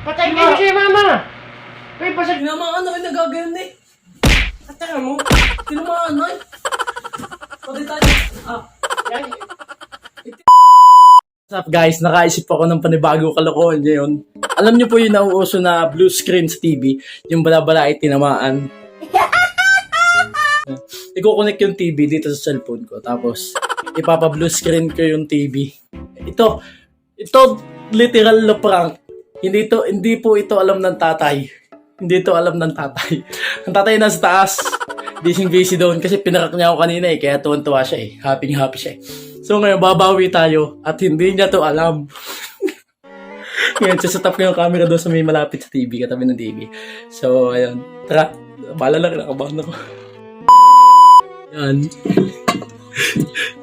Patay kayo siya, mama! Uy, pasag... Tinamaan na kayo nagagayon eh. Patay mo! Tinamaan na eh. Patay tayo. Yan. What's up guys? Nakaisip ako ng panibagong kalokohan ngayon. Alam niyo po yung nauuso na blue screen sa TV, yung bala-bala ay tinamaan. Iko-connect yung TV dito sa cellphone ko, tapos ipapa-blue screen ko yung TV. Ito literal na prank. Hindi po ito alam ng tatay. Hindi ito alam ng tatay. Ang tatay nasa taas. Busy doon kasi pinarak niya ako kanina eh, kaya tuwan-tuwa siya eh. Happy siya eh. So ngayon, babawi tayo at hindi niya to alam. Ngayon, sasatap ko yung camera doon sa may malapit sa TV, katabi ng TV. So, ayun. Tara, bahala lang, nakabahan ako. Yan.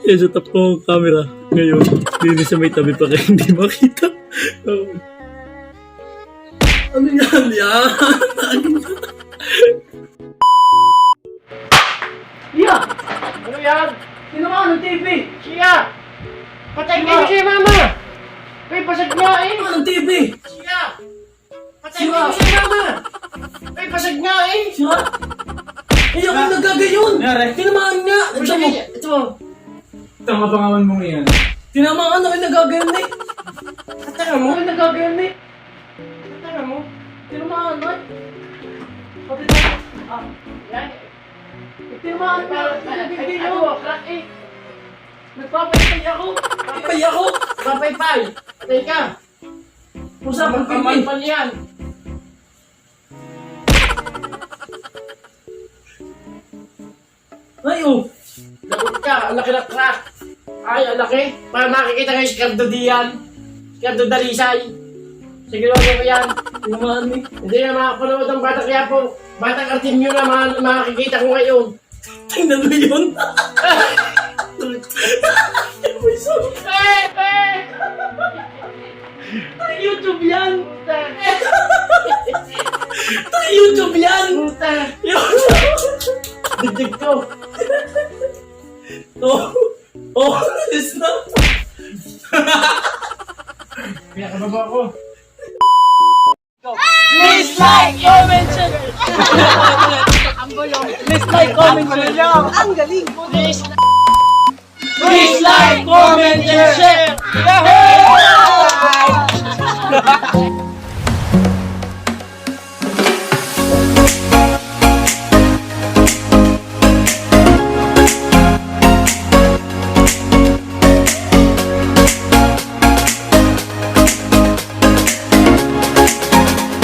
Yan, sasatap ko yung camera. Ngayon, hindi sa may tabi pa kayo hindi makita. Ano yan? Yan! Yeah! Ano yan? Tinamaan ng TV! Siya! Patay kayo siya, mama! Uy, pasag nga eh! Tinamaan ng TV! Siya! Patay kayo siya, mama! Uy, pasag nga eh! Siya? Ay, ako nagagayon! Tinamaan nga! Ito mo! Ito mo! Tanga-pangawan mo yan. Tinamaan na kayo nagagayon eh! Patay mo! Ako nagagayon eh! Patay mo! Tinamaan na eh! Pati tayo! Yan! Tinamaan nga! Hindi Ano? nyo! Crack eh! Nagpapaypay ako! Papay ako! Papay-pay! Patay ka! Usapan TV! Kamalpal yan! Ay oh! Lagot ka! Ang laki na crack! Ay, ang laki! Para makikita kayo si Cardo Dian! Si Cardo Dalisay! Siguro ko yan! Tinamaan eh! Hindi na makapanood ang Batang Quiapo! Batang Artemio na makikita ko ngayon! Tingnan mo yun! YouTube yan! YouTube yan! Puta! Digdig ko! Oh! It's not! Kaya kababa ko! Please like, comment, share! Please like, comment, share! Ang galing! Please like, comment, and share! Yahoo!